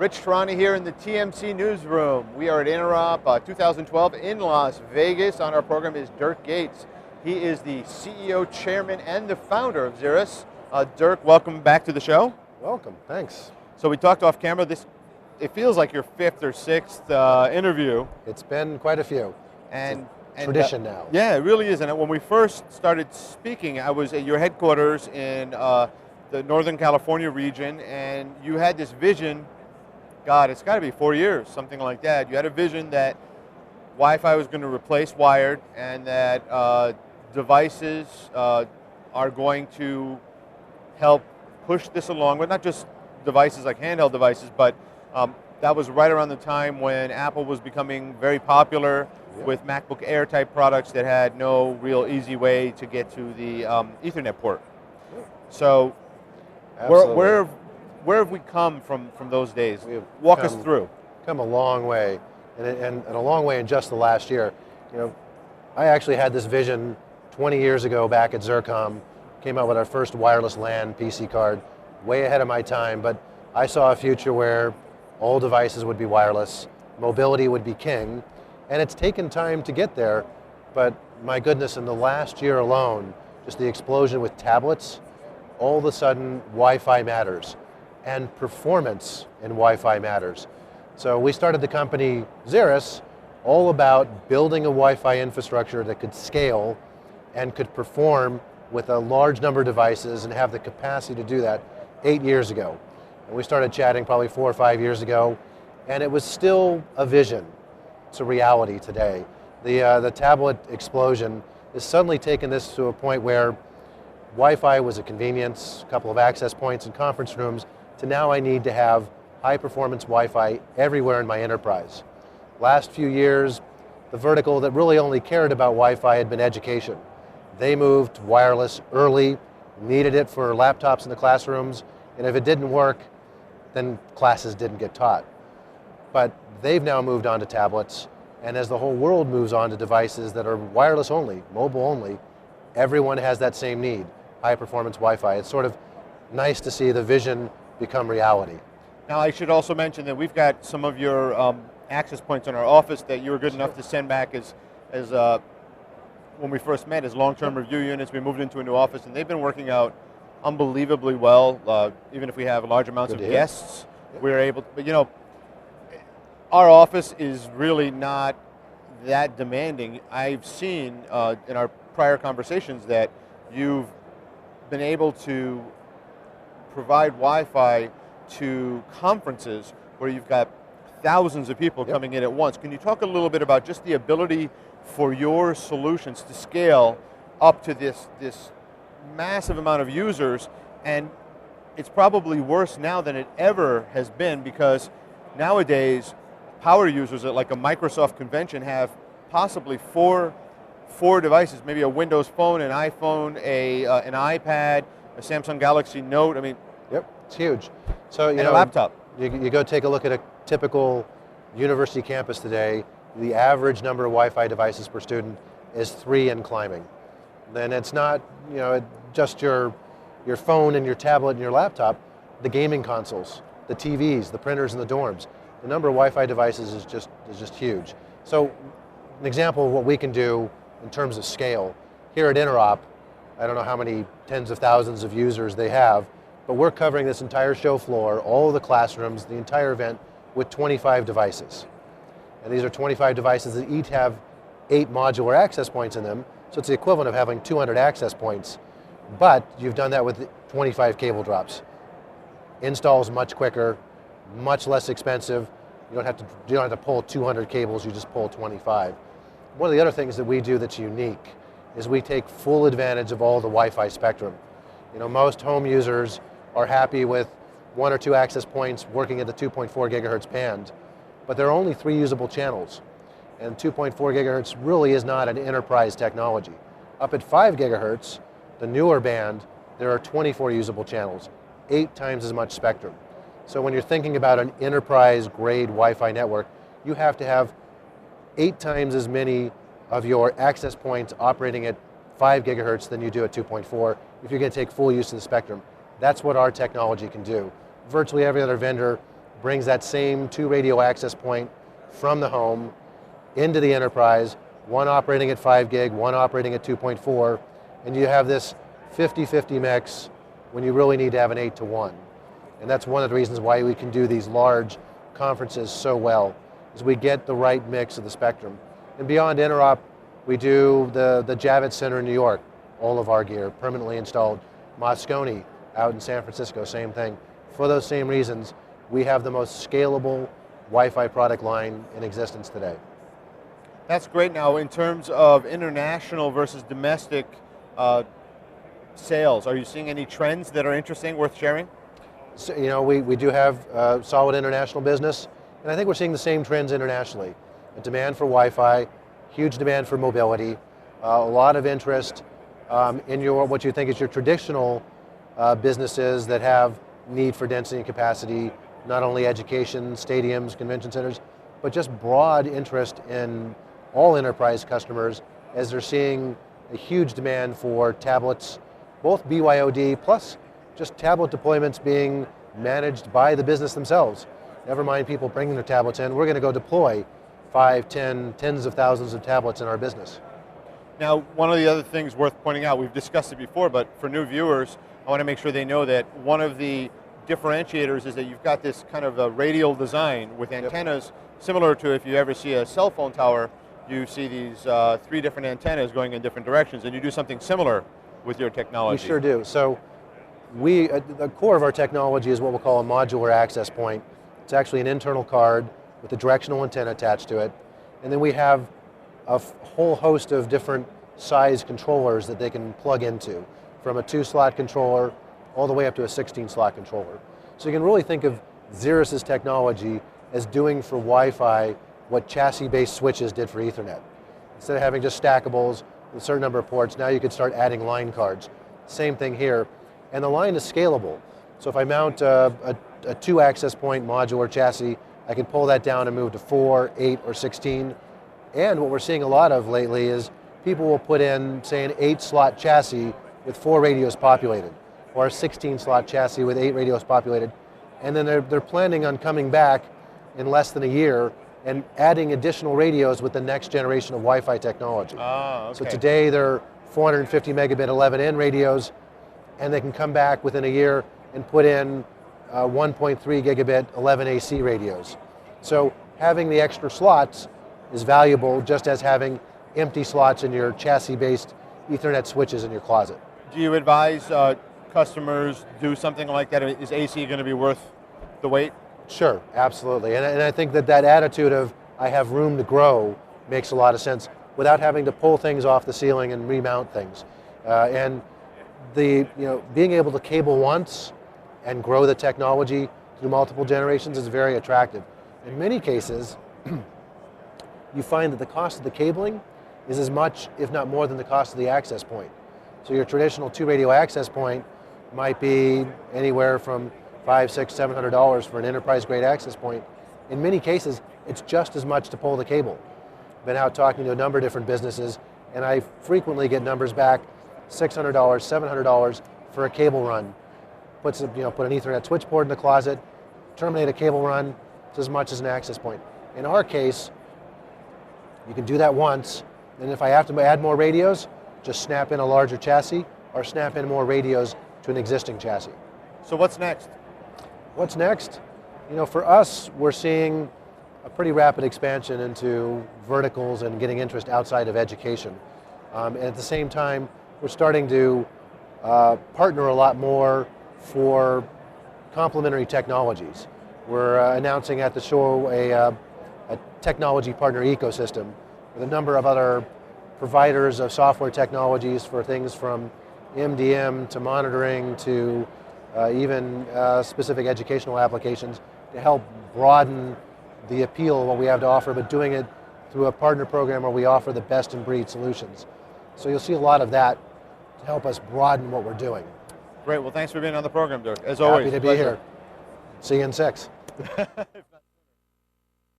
Rich Tarani here in the TMC newsroom. We are at Interop 2012 in Las Vegas. On our program is Dirk Gates. He is the CEO, chairman, and the founder of Xirrus. Dirk, welcome back to the show. Welcome, thanks. So we talked off camera. It feels like your fifth or sixth interview. It's been quite a few. And tradition now. Yeah, it really is. And when we first started speaking, I was at your headquarters in the Northern California region, and you had this vision. God, it's got to be 4 years, something like that. You had a vision that Wi-Fi was going to replace wired, and that devices are going to help push this along, but not just devices like handheld devices, but that was right around the time when Apple was becoming very popular with MacBook Air type products that had no real easy way to get to the Ethernet port. So where have we come from those days? Walk us through. Come a long way, and a long way in just the last year. You know, I actually had this vision 20 years ago back at Xircom. Came out with our first wireless LAN PC card, way ahead of my time, but I saw a future where all devices would be wireless, mobility would be king, and it's taken time to get there, but my goodness, in the last year alone, just the explosion with tablets, all of a sudden Wi-Fi matters, and performance in Wi-Fi matters. So we started the company Xirrus all about building a Wi-Fi infrastructure that could scale and could perform with a large number of devices and have the capacity to do that 8 years ago. And we started chatting probably 4 or 5 years ago, and it was still a vision. It's a reality today. The tablet explosion has suddenly taken this to a point where Wi-Fi was a convenience, a couple of access points in conference rooms, to now I need to have high performance Wi-Fi everywhere in my enterprise. Last few years, the vertical that really only cared about Wi-Fi had been education. They moved wireless early, needed it for laptops in the classrooms, and if it didn't work, then classes didn't get taught. But they've now moved on to tablets, and as the whole world moves on to devices that are wireless only, mobile only, everyone has that same need, high performance Wi-Fi. It's sort of nice to see the vision become reality. Now I should also mention that we've got some of your access points in our office that you were good enough to send back as when we first met as long-term review units. We moved into a new office, and they've been working out unbelievably well. Even if we have large amounts of guests, we're able to, but you know, our office is really not that demanding. I've seen in our prior conversations that you've been able to provide Wi-Fi to conferences where you've got thousands of people coming in at once. Can you talk a little bit about just the ability for your solutions to scale up to this massive amount of users? And it's probably worse now than it ever has been, because nowadays power users at like a Microsoft convention have possibly four devices, maybe a Windows phone, an iPhone, an iPad, a Samsung Galaxy Note. I mean, it's huge. So a laptop. You go take a look at a typical university campus today. The average number of Wi-Fi devices per student is 3 and climbing. Then it's not, you know, just your phone and your tablet and your laptop. The gaming consoles, the TVs, the printers in the dorms. The number of Wi-Fi devices is just huge. So an example of what we can do in terms of scale here at Interop, I don't know how many tens of thousands of users they have, but we're covering this entire show floor, all of the classrooms, the entire event, with 25 devices. And these are 25 devices that each have 8 modular access points in them, so it's the equivalent of having 200 access points, but you've done that with 25 cable drops. Installs much quicker, much less expensive. You don't have to pull 200 cables, you just pull 25. One of the other things that we do that's unique is we take full advantage of all the Wi-Fi spectrum. You know, most home users are happy with 1 or 2 access points working at the 2.4 gigahertz band, but there are only 3 usable channels, and 2.4 gigahertz really is not an enterprise technology. Up at 5 gigahertz, the newer band, there are 24 usable channels, 8 times as much spectrum. So when you're thinking about an enterprise-grade Wi-Fi network, you have to have 8 times as many of your access points operating at 5 gigahertz than you do at 2.4 if you're going to take full use of the spectrum. That's what our technology can do. Virtually every other vendor brings that same 2 radio access point from the home into the enterprise, one operating at 5 gig, one operating at 2.4, and you have this 50-50 mix when you really need to have an 8-to-1. And that's one of the reasons why we can do these large conferences so well, is we get the right mix of the spectrum. And beyond interop, we do the Javits Center in New York, all of our gear permanently installed. Moscone out in San Francisco, same thing. For those same reasons, we have the most scalable Wi-Fi product line in existence today. That's great. Now, in terms of international versus domestic sales, are you seeing any trends that are interesting, worth sharing? So, you know, we do have solid international business, and I think we're seeing the same trends internationally. A demand for Wi-Fi, huge demand for mobility, a lot of interest in what you think is your traditional businesses that have need for density and capacity, not only education, stadiums, convention centers, but just broad interest in all enterprise customers as they're seeing a huge demand for tablets, both BYOD plus just tablet deployments being managed by the business themselves. Never mind people bringing their tablets in, we're going to go deploy 5, 10, tens of thousands of tablets in our business. Now, one of the other things worth pointing out, we've discussed it before, but for new viewers, I want to make sure they know that one of the differentiators is that you've got this kind of a radial design with antennas, similar to if you ever see a cell phone tower, you see these 3 different antennas going in different directions, and you do something similar with your technology. We sure do. So the core of our technology is what we'll call a modular access point. It's actually an internal card with a directional antenna attached to it. And then we have a whole host of different size controllers that they can plug into, from a 2-slot controller all the way up to a 16-slot controller. So you can really think of Xirrus' technology as doing for Wi-Fi what chassis-based switches did for Ethernet. Instead of having just stackables with a certain number of ports, now you could start adding line cards. Same thing here. And the line is scalable. So if I mount a 2-access point modular chassis, I can pull that down and move to 4, 8, or 16. And what we're seeing a lot of lately is people will put in, say, an 8-slot chassis with 4 radios populated, or a 16-slot chassis with 8 radios populated. And then they're planning on coming back in less than a year and adding additional radios with the next generation of Wi-Fi technology. Ah, okay. So today they're 450 megabit 11N radios, and they can come back within a year and put in 1.3 gigabit 11AC radios. So having the extra slots is valuable, just as having empty slots in your chassis-based Ethernet switches in your closet. Do you advise customers do something like that? Is AC going to be worth the wait? Sure, absolutely. And I think that attitude of I have room to grow makes a lot of sense without having to pull things off the ceiling and remount things. And being able to cable once and grow the technology through multiple generations is very attractive. In many cases, you find that the cost of the cabling is as much, if not more, than the cost of the access point. So your traditional 2 radio access point might be anywhere from $500, $600, $700 for an enterprise-grade access point. In many cases, it's just as much to pull the cable. Been out talking to a number of different businesses, and I frequently get numbers back, $600, $700 for a cable run. Put an Ethernet switch port in the closet, terminate a cable run, it's as much as an access point. In our case, you can do that once, and if I have to add more radios, just snap in a larger chassis or snap in more radios to an existing chassis. So what's next? What's next? For us, we're seeing a pretty rapid expansion into verticals and getting interest outside of education. And at the same time, we're starting to partner a lot more for complementary technologies. We're announcing at the show a technology partner ecosystem with a number of other providers of software technologies for things from MDM to monitoring to even specific educational applications to help broaden the appeal of what we have to offer, but doing it through a partner program where we offer the best in breed solutions. So you'll see a lot of that to help us broaden what we're doing. Great, well thanks for being on the program, Dirk. As always, happy to be here. See you in 6.